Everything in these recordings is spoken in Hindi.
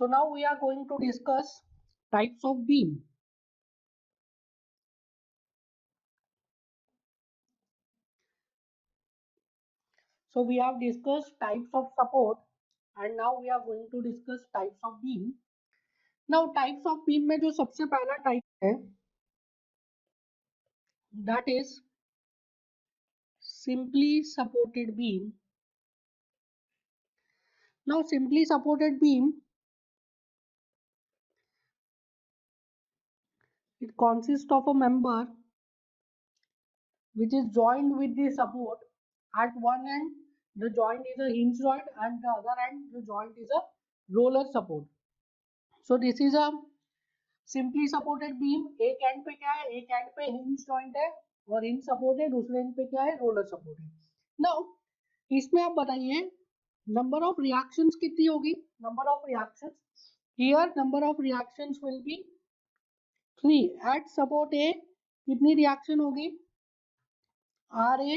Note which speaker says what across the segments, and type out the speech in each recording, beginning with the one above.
Speaker 1: So now we are going to discuss types of beam. So we have discussed types of support and now we are going to discuss types of beam. Now types of beam में जो सबसे पहला type है that is simply supported beam. Now simply supported beam, it consists of a member which is joined with the support. At one end the joint is a hinge joint and the other end the joint is a roller support. So this is a simply supported beam. एक एंड पे क्या है, एक एंड पे हिंज जॉइंट है और हिंज सपोर्ट है, दूसरे एंड पे क्या है, रोलर सपोर्ट है. नाउ इसमें आप बताइए नंबर ऑफ रिएक्शंस कितनी होगी. Number of reactions here, number of reactions will be 3. At support A कितनी रिएक्शन होगी, R A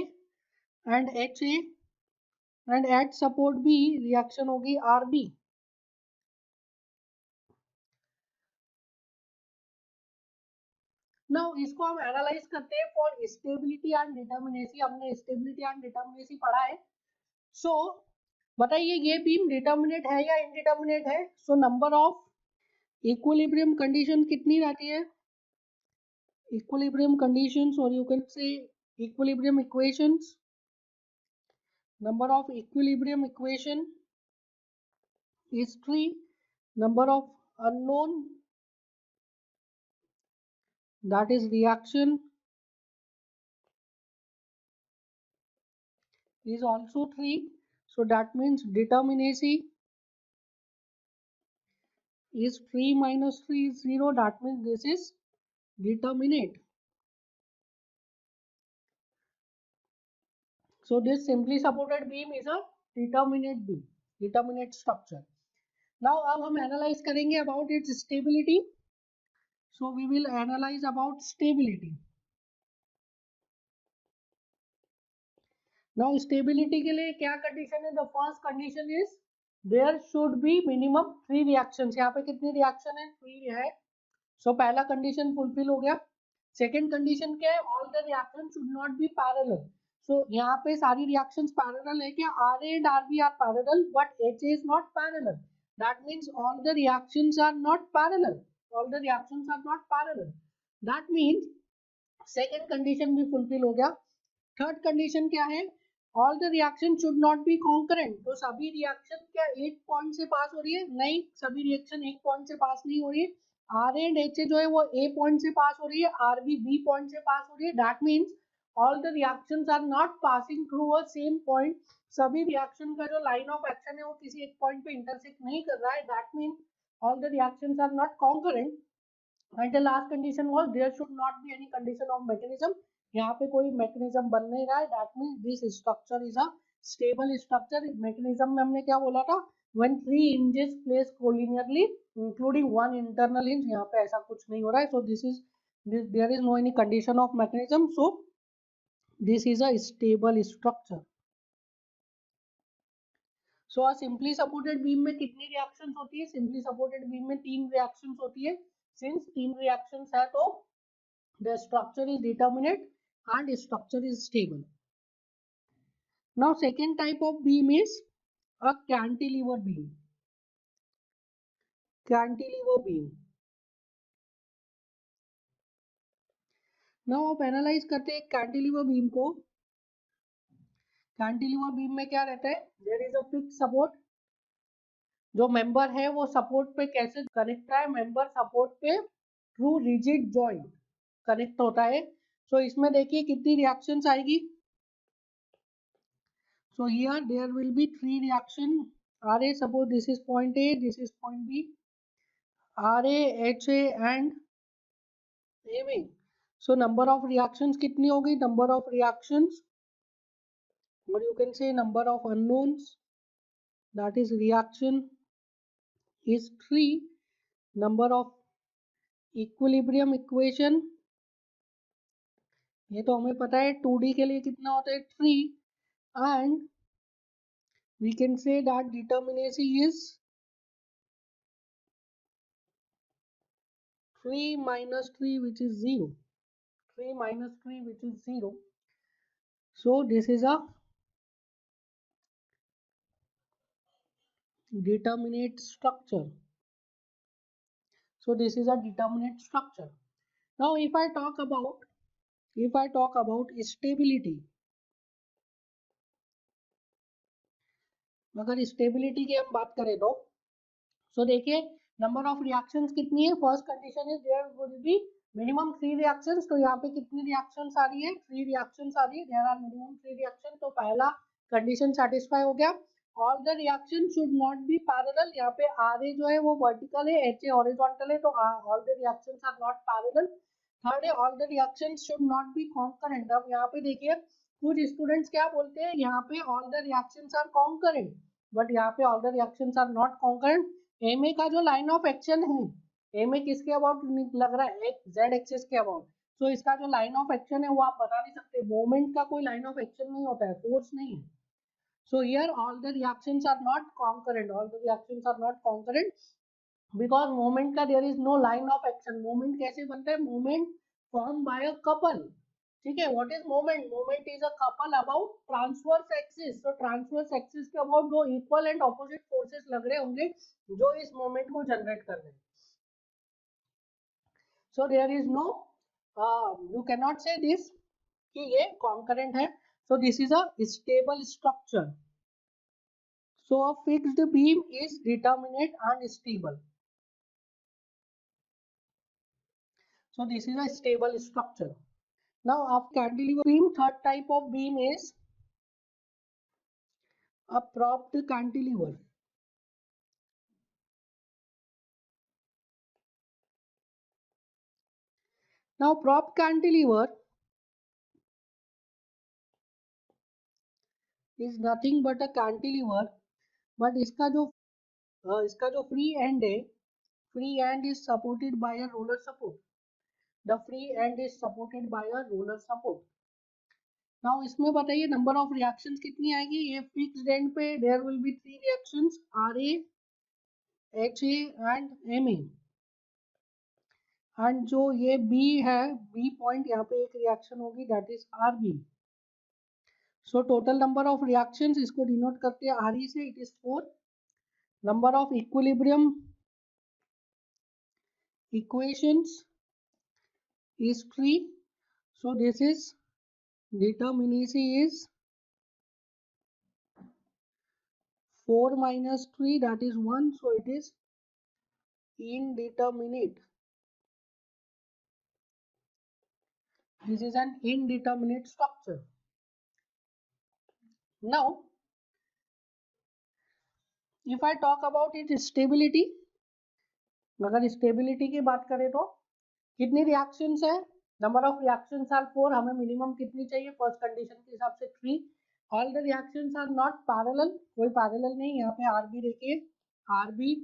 Speaker 1: and H A, and at support B reaction होगी आर बी. नाउ इसको हम एनालाइज करते हैं फॉर स्टेबिलिटी एंड डिटर्मिनेसी. हमने स्टेबिलिटी एंड डिटर्मिनेसी पढ़ा है. सो बताइए ये बीम डिटर्मिनेट है या इनडिटर्मिनेट है. सो नंबर ऑफ इक्विलिब्रियम कंडीशन कितनी रहती है, इक्विलिब्रियम कंडीशंस और यू कैन से equilibrium equations. Number of equilibrium equation is 3. Number of unknown, that is reaction, is also 3. So that means determinacy is 3 minus 3 is 0. That means this is determinate. So this simply supported beam is a determinate beam, determinate structure. Now अब हम analyze करेंगे about its stability. So we will analyze about stability. Now stability के लिए क्या condition है. The first condition is there should be minimum 3 reactions. यहाँ पे कितनी reaction है, 3 है. So पहला condition fulfill हो गया. Second condition क्या है, all the reactions should not be parallel. So यहाँ पे सारी reactions parallel है क्या, RA and RB are parallel but HA is not parallel. That means all the reactions are not parallel. All the reactions are not parallel. That means second condition भी fulfill हो गया. Third condition क्या है, all the reactions should not be concurrent. तो सभी reaction क्या एक पॉइंट से पास हो रही है, नहीं, सभी reaction एक पॉइंट से पास नहीं हो रही है. आर एंड एच जो है वो ए पॉइंट से पास हो रही है, आर बी पॉइंट से पास हो रही है. That means all the reactions are not passing through a same point. सभी रिएक्शन का जो लाइन ऑफ एक्शन है वो किसी एक पॉइंट पे इंटरसेक्ट नहीं कर रहा है. That means all the reactions are not concurrent. And the last condition was there should not be any condition of mechanism. यहाँ पे कोई मैकेनिज्म बन नहीं रहा है. That means this structure is a stable structure. Mechanism में हमने क्या बोला था, when 3 hinges placed collinearly including one internal hinge. यहाँ पे ऐसा कुछ नहीं हो रहा है. So there is no any condition of mechanism. So this is a stable structure. So a simply supported beam में कितनी reactions होती है, simply supported beam में 3 reactions होती है. Since 3 reactions है तो the structure is determinate and structure is stable. Now second type of beam is a cantilever beam. Cantilever beam. Now आप एनालाइज करते हैं कैंटिलीवर बीम को. कैंटिलीवर बीम में क्या रहता है, there is a fix support. जो मेंबर है वो सपोर्ट पे कैसे कनेक्ट है, मेंबर सपोर्ट पे थ्रू रिजिड जॉइंट कनेक्ट होता है. सो इसमें देखिए कितनी रिएक्शंस आएगी. So here there will be 3 reaction. R A, suppose this is point A, this is point B, R A, H A and A B. So number of reactions कितनी होगी, number of reactions, or you can say number of unknowns, that is reaction, is 3. Number of equilibrium equation, ये तो हमें पता है 2D के लिए कितना होता है, 3. And we can say that determinacy is 3 minus 3 which is 0. 3 minus 3 which is 0. So this is a determinate structure. So this is a determinate structure. Now if I talk about stability, अगर स्टेबिलिटी की हम बात करें तो सो देखिए नंबर ऑफ रिएक्शंस कितनी है. First condition is there would be minimum 3 reactions. तो यहाँ पे कितनी रिएक्शंस आ रही है? 3 रिएक्शंस आ रही है. There are minimum 3 reaction. तो पहला कंडीशन सेटिस्फाई हो गया. All the reaction should not be parallel. यहाँ पे आर ए जो है वो वर्टिकल है, एच ए हॉरिजॉन्टल है. तो all the reactions are not parallel. Third है all the reactions should not be concurrent. अब यहाँ पे देखिए कुछ स्टूडेंट्स क्या बोलते हैं, यहाँ पे all the reactions are concurrent, but यहाँ पे all the reactions are not concurrent. MA का जो लाइन ऑफ एक्शन है, एमए किसके अबाउट लग रहा है? जेड एक्सिस के अबाउट. तो इसका जो लाइन ऑफ एक्शन है वो आप बता नहीं सकते. मोमेंट का कोई लाइन ऑफ एक्शन नहीं होता है, फोर्स नहीं है. So here all the reactions are not concurrent. All the reactions are not concurrent because moment का there is no line of action. Moment कैसे बनता है? Moment form by a couple. ठीक है. What is moment? Moment is a couple about transverse axis. तो ट्रांसवर्स एक्सिस के अबाउट दो इक्वल एंड ऑपोजिट फोर्सेस लग रहे होंगे जो इस मोमेंट को जनरेट कर रहे हैं. So there is no, you can not say this कि ये कॉन्करेंट है. So this is a stable structure. So a fixed beam is determinate and stable. So this is a stable structure. Now after cantilever beam, third type of beam is a propped cantilever. Now propped cantilever is nothing but a cantilever, but इसका जो free end है, free end is supported by a roller support. The free end is supported by a roller support. Now इसमें बताइए नंबर ऑफ रिएक्शंस कितनी आएगी? ये फिक्स्ड एंड पे there will be 3 reactions, R A, H A and M A. And जो ये बी है, बी पॉइंट, यहाँ पे एक रिएक्शन होगी that is R B. So total number of reactions इसको डिनोट करते हैं आर ई से, it is 4. Number of equilibrium equations is 3. So this is determinacy is 4 minus 3, that is 1. So it is indeterminate. This is an indeterminate structure. Now if I talk about its stability, अगर स्टेबिलिटी की बात करें तो कितनी रिएक्शंस है? Number of reactions are 4. हमें मिनिमम कितनी चाहिए? फर्स्ट कंडीशन के हिसाब से 3. All the reactions are not parallel. कोई पैरेलल नहीं. यहाँ पे आर बी देखिए, R B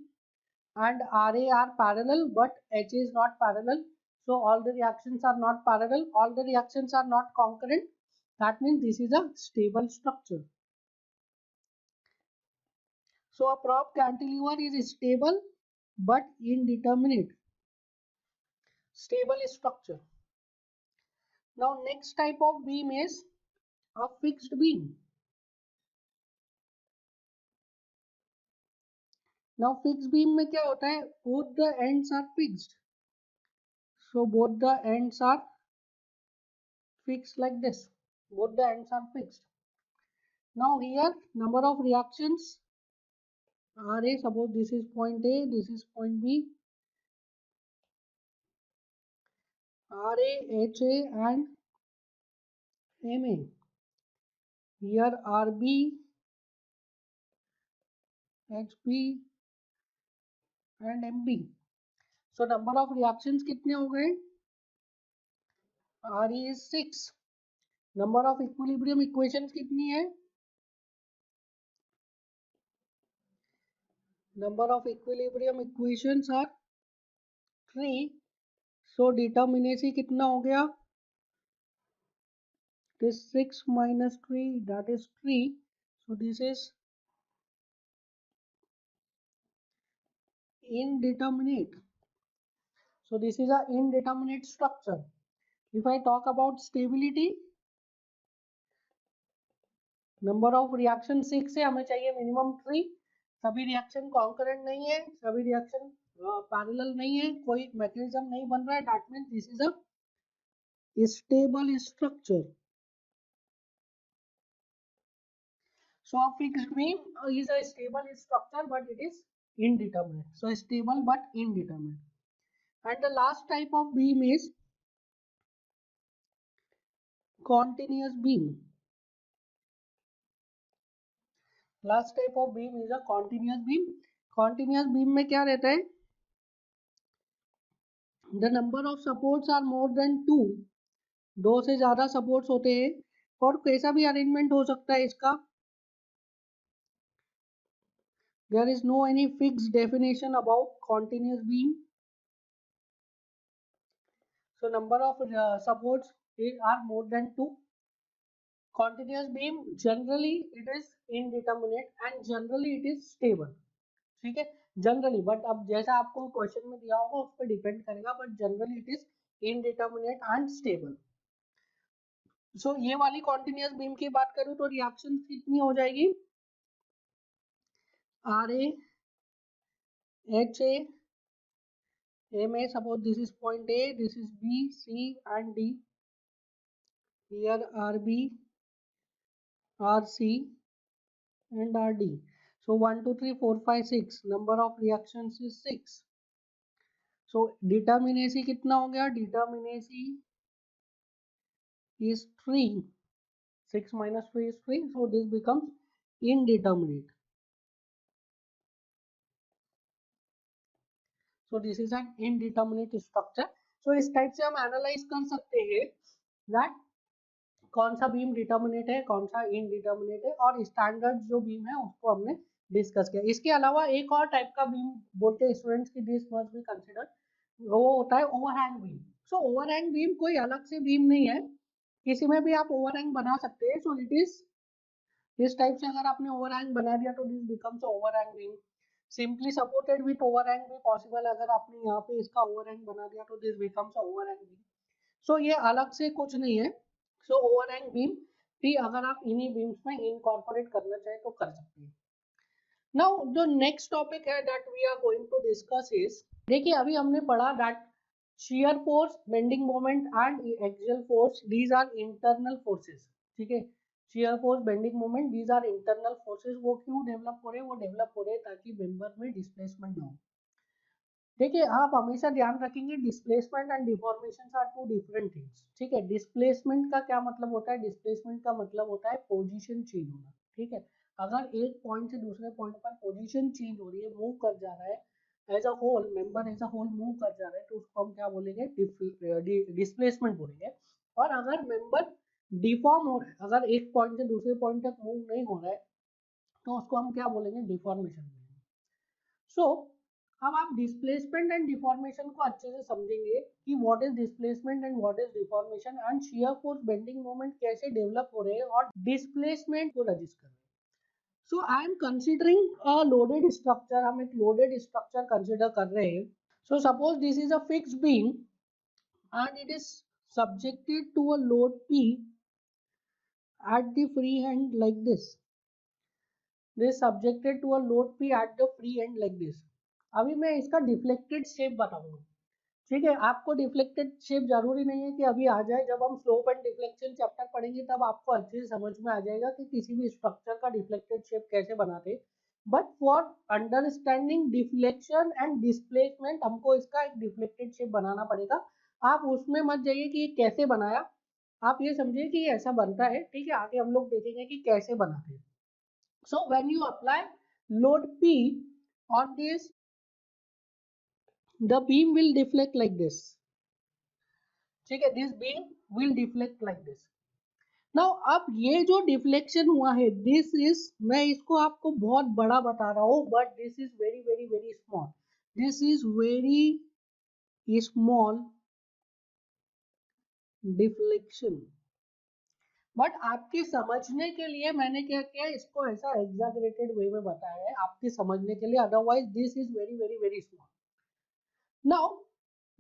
Speaker 1: and RA are parallel, but H is not parallel. So all the reactions are not parallel. All the reactions are not concurrent. That means this is a stable structure. So a prop cantilever is stable but indeterminate. Stable structure. Now next type of beam is a fixed beam. Now fixed beam में क्या होता है? Both the ends are fixed. So both the ends are fixed like this. Both the ends are fixed. Now here number of reactions RA, suppose this is point A, this is point B. RA, HA and MA. Here RB, HB and MB. So number of reactions कितने हो गए? RE is 6. Number of equilibrium equations कितनी है? Number of equilibrium equations are 3. So determinacy कितना हो गया? This 6 minus 3, that is 3. So this is indeterminate. So this is a indeterminate structure. If I talk about stability, number of reaction 6 है, हमें चाहिए मिनिमम 3. सभी रिएक्शन कॉन्करेंट नहीं है, सभी रिएक्शन पैरेलल नहीं है, कोई मैकेनिज्म नहीं बन रहा है. That means this is a stable structure. So a fixed beam is a stable structure but it is indeterminate. So stable but indeterminate. And the last type of beam is continuous beam. Last type of beam is a continuous beam. Continuous beam में क्या रहता है? The number of supports are more than 2. 2 से ज़्यादा supports होते हैं. और कैसा भी arrangement हो सकता है इसका. There is no any fixed definition about continuous beam. So number of supports are more than 2. Continuous beam generally it is indeterminate and generally it is stable. ठीक है, जनरली. बट अब जैसा आपको क्वेश्चन में दिया होगा उस पर डिपेंड करेगा, but generally it is indeterminate and stable. So ये वाली कॉन्टिन्यूअस बीम की बात करूं तो रिएक्शन कितनी हो जाएगी? R A H M A. Suppose this is point A, this is B, C and D. Here R B, R C and RD. So 1, 2, 3, 4, 5, 6. Number of reactions is 6. So determinacy कितना हो गया? Determinacy is 3. 6 minus 3 is 3. So this becomes indeterminate. So this is an indeterminate structure. So इस टाइप से हम एनालाइज कर सकते हैं that कौन सा बीम डिटर्मिनेट है, कौन सा इनडिटर्मिनेट है, और स्टैंडर्ड जो बीम है उसको हमने डिस्कस किया. इसके अलावा एक और टाइप का बीम बोलते हैं स्टूडेंट्स की, दिस मस्ट बी कंसिडर्ड, वो होता है ओवरहैंग बीम. सो ओवरहैंग बीम कोई अलग से बीम नहीं है, किसी में भी आप ओवरहैंग बना सकते हैं. सो इट इज इस टाइप से अगर आपने ओवरहैंग बना दिया तो this becomes overhang beam. Simply supported with overhang भी पॉसिबल, अगर आपने यहाँ पे इसका ओवरहैंग बना दिया तो दिस बिकम्स ओवरहैंग बीम. सो ये अलग से कुछ नहीं है. सो ओवरहैंग बीम भी अगर आप इन्हीं बीम्स में इनकॉर्पोरेट करना चाहे तो कर सकते हैं. नाउ द नेक्स्ट टॉपिक है that we are going to discuss is, देखिए अभी हमने पढ़ा that shear force, bending moment and axial force, these are internal forces. ठीक है, shear force, bending moment, these are internal forces. वो क्यों डेवलप हो रहे हैं? वो डेवलप हो रहे हैं ताकि मेंबर में डिस्प्लेसमेंट ना हो. देखिए आप हमेशा ध्यान रखेंगे displacement and deformation are two different things. ठीक है, डिस्प्लेसमेंट का क्या मतलब होता है? डिस्प्लेसमेंट का मतलब होता है पोजीशन चेंज होना. ठीक है, अगर एक पॉइंट से दूसरे पॉइंट पर पोजीशन चेंज हो रही है, मूव कर जा रहा है, as a whole member as a whole move कर जा रहा है, तो उसको हम क्या बोलेंगे? डिस्प्लेसमेंट बोलेंगे. और अगर मेंबर डिफॉर्म हो रहा है, अगर एक पॉइंट से दूसरे पॉइंट तक मूव नहीं हो रहा है, तो उसको हम क्या बोलेंगे? डिफॉर्मेशन बोलेंगे. सो अब आप डिस्प्लेसमेंट एंड डिफॉर्मेशन को अच्छे से समझेंगे कि what is displacement and what is deformation, and shear force, bending moment कैसे डेवलप हो रहे हैं और डिस्प्लेसमेंट को रजिस्टर कर रहे हैं. So I am considering a loaded structure. हम एक लोडेड स्ट्रक्चर कंसिडर कर रहे हैं. So suppose this is a fixed beam and it is subjected to a load P at the free end like this. This is subjected to a load P at the free end like this. अभी मैं इसका डिफ्लेक्टेड शेप बताऊंगा. ठीक है, आपको डिफ्लेक्टेड शेप जरूरी नहीं है कि अभी आ जाए. जब हम स्लोप एंड डिफ्लेक्शन चैप्टर पढ़ेंगे तब आपको अच्छे से समझ में आ जाएगा कि किसी भी स्ट्रक्चर का डिफ्लेक्टेड शेप कैसे बनाते. But for understanding deflection and displacement हमको इसका एक डिफ्लेक्टेड शेप बनाना पड़ेगा. आप उसमें मत जाइए कि ये कैसे बनाया, आप ये समझिए कि ये ऐसा बनता है. ठीक है, आगे हम लोग देखेंगे कि कैसे बनाते हैं. So when you apply load P on this, the beam will deflect like this. ठीक है, this beam will deflect like this. Now अब ये जो डिफ्लेक्शन हुआ है, दिस इज, मैं इसको आपको बहुत बड़ा बता रहा हूँ, but this is very very very small. This is very small deflection. But आपके समझने के लिए मैंने क्या किया, इसको ऐसा एग्जैगरेटेड वे में बताया है आपके समझने के लिए. Otherwise this is very very very small. Now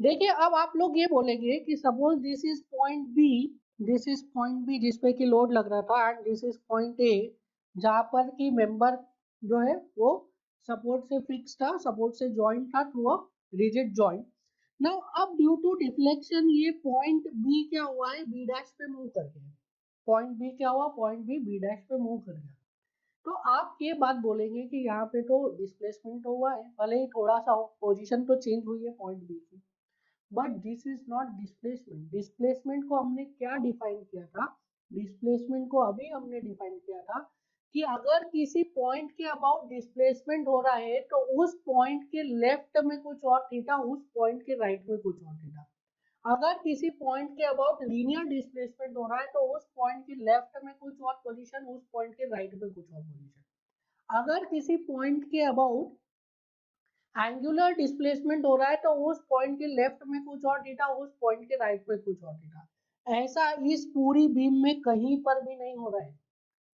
Speaker 1: देखिए अब आप लोग ये बोलेंगे कि suppose this is point B, this is point B जिसपे कि लोड लग रहा था, and this is point A जहाँ पर कि मेंबर जो है वो सपोर्ट से फिक्स था, सपोर्ट से जॉइंट था through a rigid joint. Now अब ड्यू टू डिफ्लेक्शन ये पॉइंट बी क्या हुआ है, बी डैश पे मूव कर गया। पॉइंट बी क्या हुआ, पॉइंट बी बी डैश पे मूव कर गया। तो आप ये बात बोलेंगे कि यहाँ पे तो डिस्प्लेसमेंट हुआ है, भले ही थोड़ा सा पोजीशन तो चेंज हुई है पॉइंट बी की, but this is not displacement. Displacement को हमने क्या डिफाइन किया था, डिस्प्लेसमेंट को अभी हमने डिफाइन किया था कि अगर किसी पॉइंट के अबाउट डिस्प्लेसमेंट हो रहा है तो उस पॉइंट के लेफ्ट में कुछ और थीटा, उस पॉइंट के राइट में कुछ और थीटा। अगर किसी पॉइंट के अबाउट लीनियर डिस्प्लेसमेंट हो रहा है तो उस पॉइंट के लेफ्ट में कुछ और पोजीशन, उस पॉइंट के राइट में कुछ और पोजीशन। अगर किसी पॉइंट के अबाउट एंगुलर डिस्प्लेसमेंट हो रहा है तो उस पॉइंट के लेफ्ट में कुछ और थीटा, उस पॉइंट के राइट में कुछ और थीटा। ऐसा इस पूरी बीम में कहीं पर भी नहीं हो रहा है,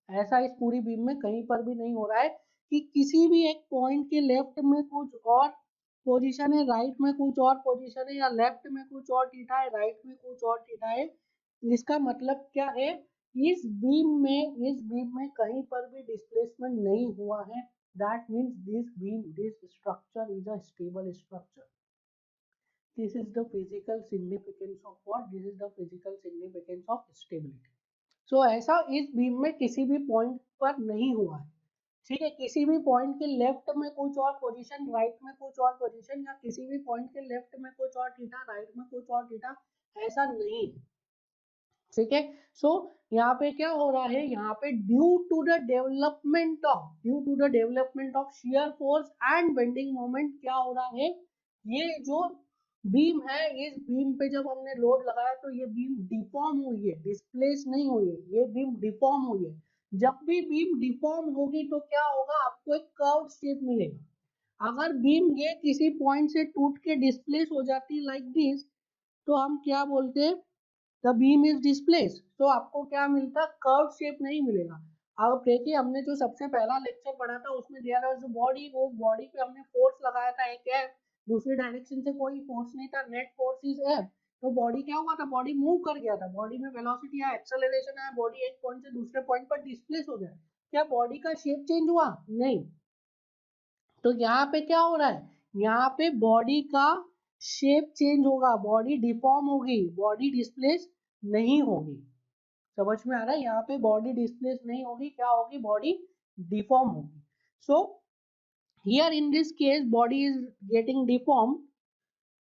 Speaker 1: ऐसा इस पूरी बीम में कहीं पर भी नहीं हो रहा है कि किसी भी एक पॉइंट के लेफ्ट में कुछ और पोजीशन है, राइट में कुछ और पोजीशन है, या लेफ्ट में कुछ और थीटा है, राइट में कुछ और थीटा है। इसका मतलब क्या है, इस बीम में कहीं पर भी डिस्प्लेसमेंट नहीं हुआ है। That means this structure is a stable structure. This is the physical significance of what? This is the physical significance of stability. So ऐसा इस बीम में किसी भी पॉइंट पर नहीं हुआ है। ठीक है, किसी भी पॉइंट के लेफ्ट में कुछ और पोजीशन, राइट में कुछ और पोजीशन, या किसी भी पॉइंट के लेफ्ट में कुछ और थीटा, राइट में कुछ और थीटा, ऐसा नहीं है। ठीक है, सो यहाँ पे क्या हो रहा है, यहाँ पे due to the development of shear force and bending moment क्या हो रहा है, ये जो बीम है, इस बीम पे जब हमने लोड लगाया तो ये बीम डिफॉर्म हुई है, डिस्प्लेस नहीं हुई है, ये बीम डिफॉर्म हुई है। जब भी बीम डिफॉर्म होगी तो क्या होगा, आपको एक कर्व शेप मिलेगा। अगर बीम ये किसी पॉइंट से टूट के डिस्प्लेस हो जाती लाइक दिस, तो हम क्या बोलते हैं, द बीम इज डिस्प्लेस। तो आपको क्या मिलता, कर्व शेप नहीं मिलेगा। अब देखिए हमने जो सबसे पहला लेक्चर पढ़ा था उसमें दिया था बॉडी, वो बॉडी पे हमने फोर्स लगाया था एक है, दूसरी डायरेक्शन से कोई फोर्स नहीं था, नेट फोर्स इज है। तो बॉडी क्या हुआ था, बॉडी मूव कर गया था, बॉडी में वेलोसिटी या एक्सेलरेशन है, बॉडी एक पॉइंट से दूसरे पॉइंट पर डिस्प्लेस हो गया। क्या बॉडी का शेप चेंज हुआ, नहीं। तो यहाँ पे क्या हो रहा है, यहाँ पे बॉडी का शेप चेंज होगा, बॉडी डिफॉर्म होगी, बॉडी डिस्प्लेस नहीं होगी। समझ में आ रहा है, यहाँ पे बॉडी डिस्प्लेस नहीं होगी, क्या होगी, बॉडी डिफॉर्म होगी। So here in this case body is getting deform,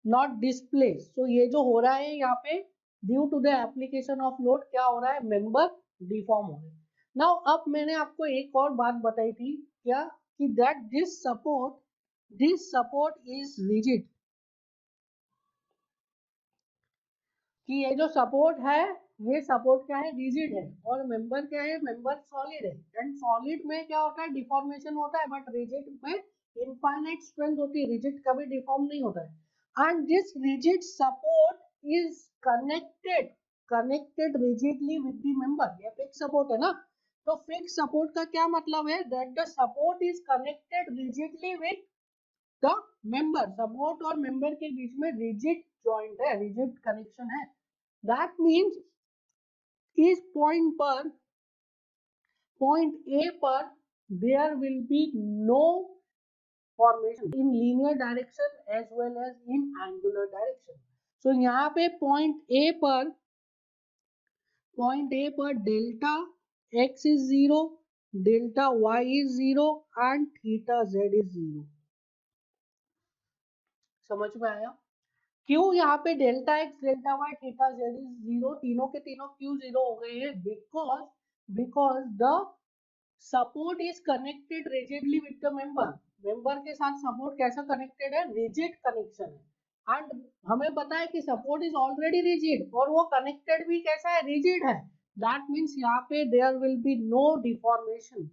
Speaker 1: not displace. So ये जो हो रहा है यहाँ पे, due to the application of load क्या हो रहा है, मेंबर डिफॉर्म हो रहा है। नाउ अब मैंने आपको एक और बात बताई थी, क्या, कि that this support is rigid, कि ये जो सपोर्ट है, ये सपोर्ट क्या है, रिजिड है, और मेंबर क्या है, मेंबर सॉलिड है। एंड सॉलिड में क्या होता है, डिफॉर्मेशन होता है, बट रिजिड में इनफाइनाइट स्ट्रेंथ होती है, रिजिड कभी डिफॉर्म नहीं होता है। And this rigid support is connected rigidly with the member, ये फिक्स सपोर्ट है ना। तो फिक्स सपोर्ट का क्या मतलब है, that the support is connected rigidly with the member, support और मेंबर के बीच में रिजिड जॉइंट है, रिजिड कनेक्शन है। दैट मीन्स इस पॉइंट ए पर there will be no formation in linear direction as well as in angular direction. So यहाँ पे पॉइंट ए पर delta X is zero, delta Y is zero, and theta Z is zero. समझ में आया, क्यों यहाँ पे delta X, delta Y, theta Z is zero, तीनों के तीनों क्यों जीरो हो गए हैं, because the support is connected rigidly with the member. Member के साथ सपोर्ट कैसा कनेक्टेड है, रिजिड कनेक्शन है। एंड हमें पता है कि सपोर्ट इज ऑलरेडी रिजिड, और वो कनेक्टेड भी कैसा है, रिजिड है। दैट मीन्स यहाँ पे there will be no deformation.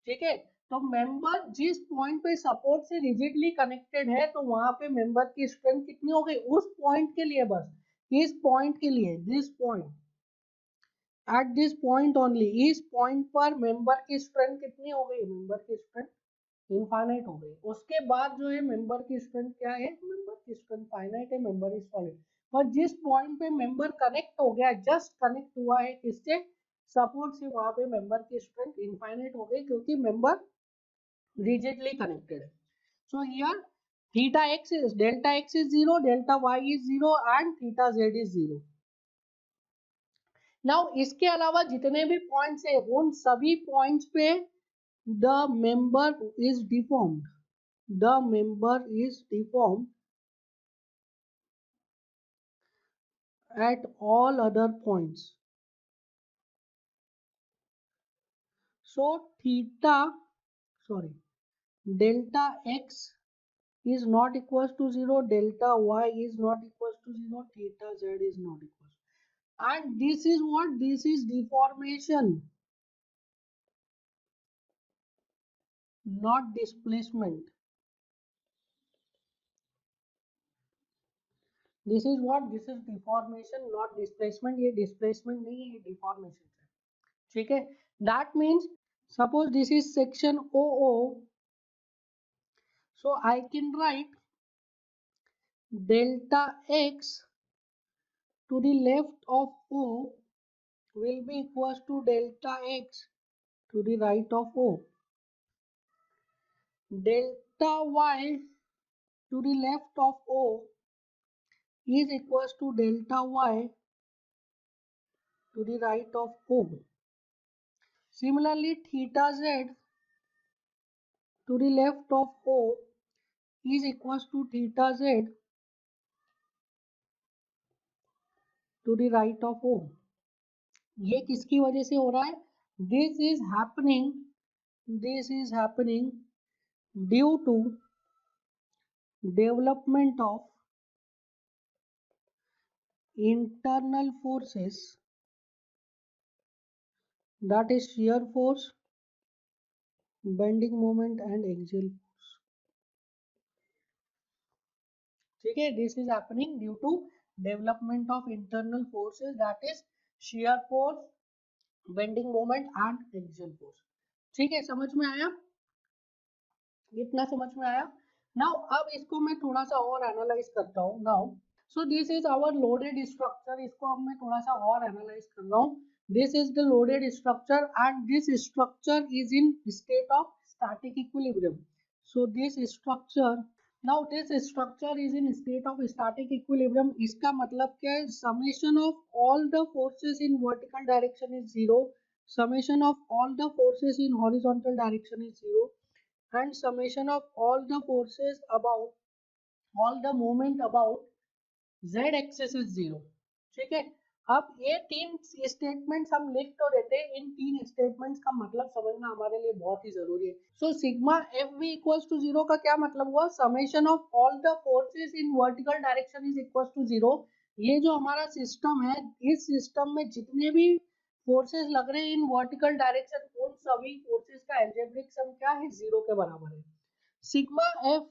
Speaker 1: ठीक है, तो मेंबर जिस पॉइंट पे सपोर्ट से रिजिडली कनेक्टेड है, तो वहां पे मेंबर की स्ट्रेंथ कितनी हो गई, उस पॉइंट के लिए बस, इस पॉइंट के लिए, this point, at this point only, इस पॉइंट पर मेंबर की स्ट्रेंथ कितनी हो गई, मेंबर की स्ट्रेंथ इनफाइनाइट हो गई। उसके बाद जो है मेंबर की स्ट्रेंथ क्या है, मेंबर की स्ट्रेंथ फाइनाइट है, मेंबर इज सॉलिड। पर जिस पॉइंट पे मेंबर कनेक्ट हो गया, जस्ट कनेक्ट हुआ है किससे, सपोर्ट से, वहां पे मेंबर की स्ट्रेंथ इनफाइनाइट हो गई क्योंकि मेंबर rigidly connected है। So here theta x is delta x is 0, delta y is 0 and theta z is 0। Now इसके अलावा जितने भी पॉइंट्स है उन सभी पॉइंट्स पे the member is deformed, the member is deformed at all other points। So theta, sorry, delta x is not equals to 0, delta y is not equals to 0, theta z is not equals to, and this is what, this is deformation, not displacement। This is what, this is deformation not displacement। ये displacement नहीं है, ये deformation है, ठीक है। that means suppose this is section OO, so I can write delta x to the left of O will be equals to delta x to the right of O, delta y to the left of O is equals to delta y to the right of O. Similarly, theta z to the left of O is equals to theta z to the right of O। ये किसकी वजह से हो रहा है, this is happening, this is happening due to development of internal forces, that is shear force, bending moment and axial force। ठीक है, this is happening due to development of internal forces, that is shear force, bending moment and axial force। ठीक है, समझ में आया, इतना समझ में आया। नाउ अब इसको मैं थोड़ा सा और एनालाइज करता हूँ। Now so this is our loaded structure, इसको अब मैं थोड़ा सा और एनालाइज कर रहा हूँ। This is the loaded structure and this structure is in state of static equilibrium. So this structure, now this structure is in state of static equilibrium. इसका मतलब क्या है, summation of all the forces in vertical direction is zero, summation of all the forces in horizontal direction is zero, and summation of all the forces about all the moment about z axis is 0। ठीक है, अब ये तीन स्टेटमेंट्स हम लिख तो देते हैं, इन तीन स्टेटमेंट्स का मतलब समझना हमारे लिए बहुत ही जरूरी है। So sigma F V equals to 0 का क्या मतलब हुआ, summation of all the forces in vertical direction is equals to 0। ये जो हमारा सिस्टम है, इस सिस्टम में जितने भी फोर्सेस लग रहे हैं इन वर्टिकल डायरेक्शन, उन सभी फोर्सेस का एल्जेब्रिक सम क्या है, 0 के बराबर है। sigma f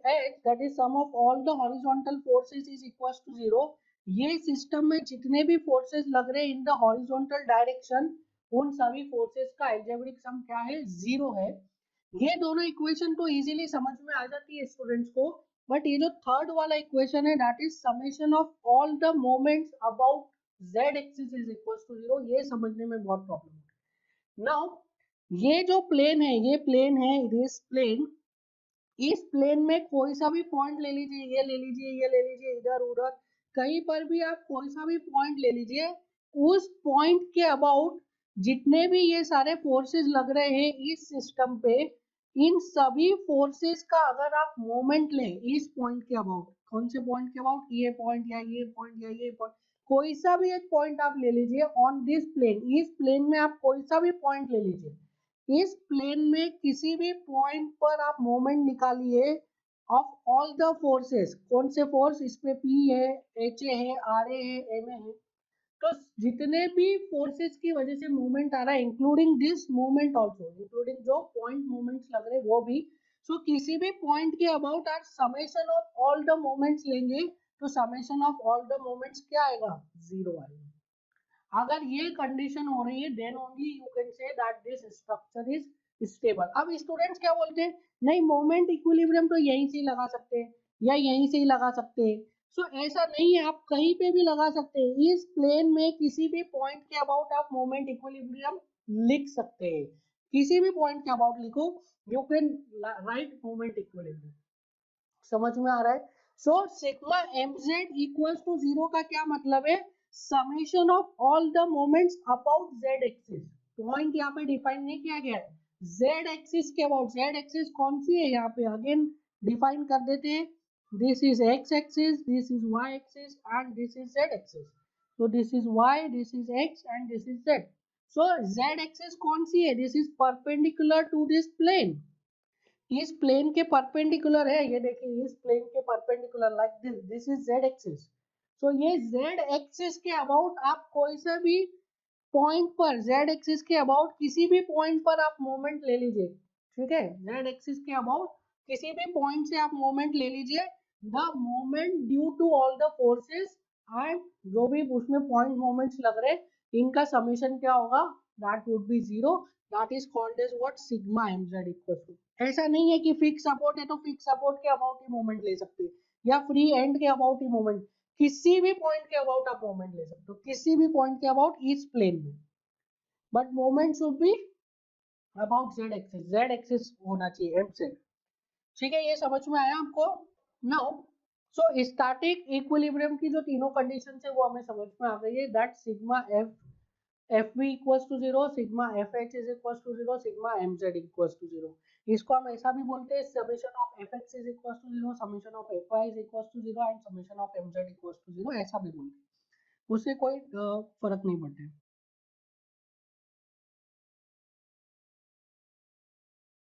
Speaker 1: h, that is sum of all the horizontal forces is equals to 0। ये सिस्टम में जितने भी फोर्सेस लग रहे हैं इन द हॉरिजॉन्टल डायरेक्शन, उन सभी फोर्सेस का एल्जेब्रिक सम क्या है, 0 है। ये दोनों इक्वेशन तो इजीली समझ में आ जाती है स्टूडेंट्स को, बट ये जो थर्ड वाला इक्वेशन है, that is summation of all the moments about z axis is equals to 0, ये समझने में बहुत प्रॉब्लम है। नाउ ये जो प्लेन है, ये प्लेन है, दिस प्लेन, इस प्लेन में कोई सा भी पॉइंट ले लीजिए, ये ले लीजिए, ये ले लीजिए, इधर उधर कहीं पर भी आप कोई सा भी पॉइंट ले लीजिए, उस पॉइंट के अबाउट जितने भी ये सारे फोर्सेस लग रहे हैं इस सिस्टम पे, इन सभी फोर्सेस का अगर आप मोमेंट लें इस पॉइंट के अबाउट, कौन से पॉइंट के अबाउट, ये पॉइंट या ये पॉइंट या ये पॉइंट, कोई सा भी एक पॉइंट आप ले लीजिए ऑन दिस प्लेन, इस प्लेन में आप कोई सा भी पॉइंट ले लीजिए, इस प्लेन में किसी भी पॉइंट पर आप मोमेंट निकालिए ऑफ ऑल द फोर्सेस, कौन से फोर्स, इस पे P है, HA है, RA है, MA है, तो जितने भी फोर्सेस की वजह से मूवमेंट आ रहा है, including this movement also, including जो पॉइंट मूवमेंट्स लग रहे हैं वो भी, सो किसी भी पॉइंट के अबाउट आप summation of all the moments लेंगे, तो summation of all the moments क्या आएगा, 0 आएगा। अगर ये कंडीशन हो रही है, then only you can say that this structure is stable. अब स्टूडेंट्स क्या बोलते हैं, नहीं मोमेंट इक्विलिब्रियम तो यहीं से ही लगा सकते हैं या यहीं से ही लगा सकते हैं। सो ऐसा नहीं है, आप कहीं पे भी लगा सकते हैं। इस प्लेन में किसी भी पॉइंट के अबाउट आप मोमेंट इक्विलिब्रियम लिख सकते हैं, किसी भी पॉइंट के अबाउट लिखो, you can write moment equilibrium. समझ में आ रहा है? So sigma mz equals to 0 का क्या मतलब है, summation of all the moments about z axis. Point यहाँ पे डिफाइन नहीं किया गया है, z एक्सिस के अबाउट। z एक्सिस कौन सी है यहाँ पे अगेन डिफाइन कर देते हैं, this is x axis, this is y axis and this is z axis. so this is y, this is x and this is z. so z axis कौन सी है, this is perpendicular to this plane, इस प्लेन के परपेंडिकुलर है, ये देखिए इस प्लेन के perpendicular like this, this is z axis. So ये z एक्सिस के अबाउट आप कोई सा भी पॉइंट पर, z एक्सिस के अबाउट किसी भी पॉइंट पर आप मोमेंट ले लीजिए, ठीक है, z एक्सिस के अबाउट किसी भी पॉइंट से आप मोमेंट ले लीजिए, the moment due to all the forces and जो भी उसमें पॉइंट मोमेंट्स लग रहे इनका समेशन क्या होगा, that would be zero, that is called as what, sigma mz equal to. ऐसा नहीं है कि फिक्स सपोर्ट है तो फिक्स सपोर्ट के अबाउट ही मोमेंट ले सकते हैं, या फ्री एंड के अबाउट ही मोमेंट, किसी भी पॉइंट के अबाउट आप मोमेंट ले सकते हो, किसी भी पॉइंट के अबाउट इस प्लेन में, but moment should be about z axis, z axis होना चाहिए mz। ठीक है, ये समझ में आया आपको? नाउ सो स्टैटिक इक्विलिब्रियम की जो तीनों कंडीशन है वो हमें समझ में आ गई है, that sigma F B equals to zero, sigma F H is equals to zero, sigma M Z equals to zero. इसको हम ऐसा भी बोलते हैं, summation of F X is equals to zero, summation of F Y is equals to zero and summation of M Z equals to zero, ऐसा भी बोलते हैं, उससे कोई फर्क नहीं पड़ता है।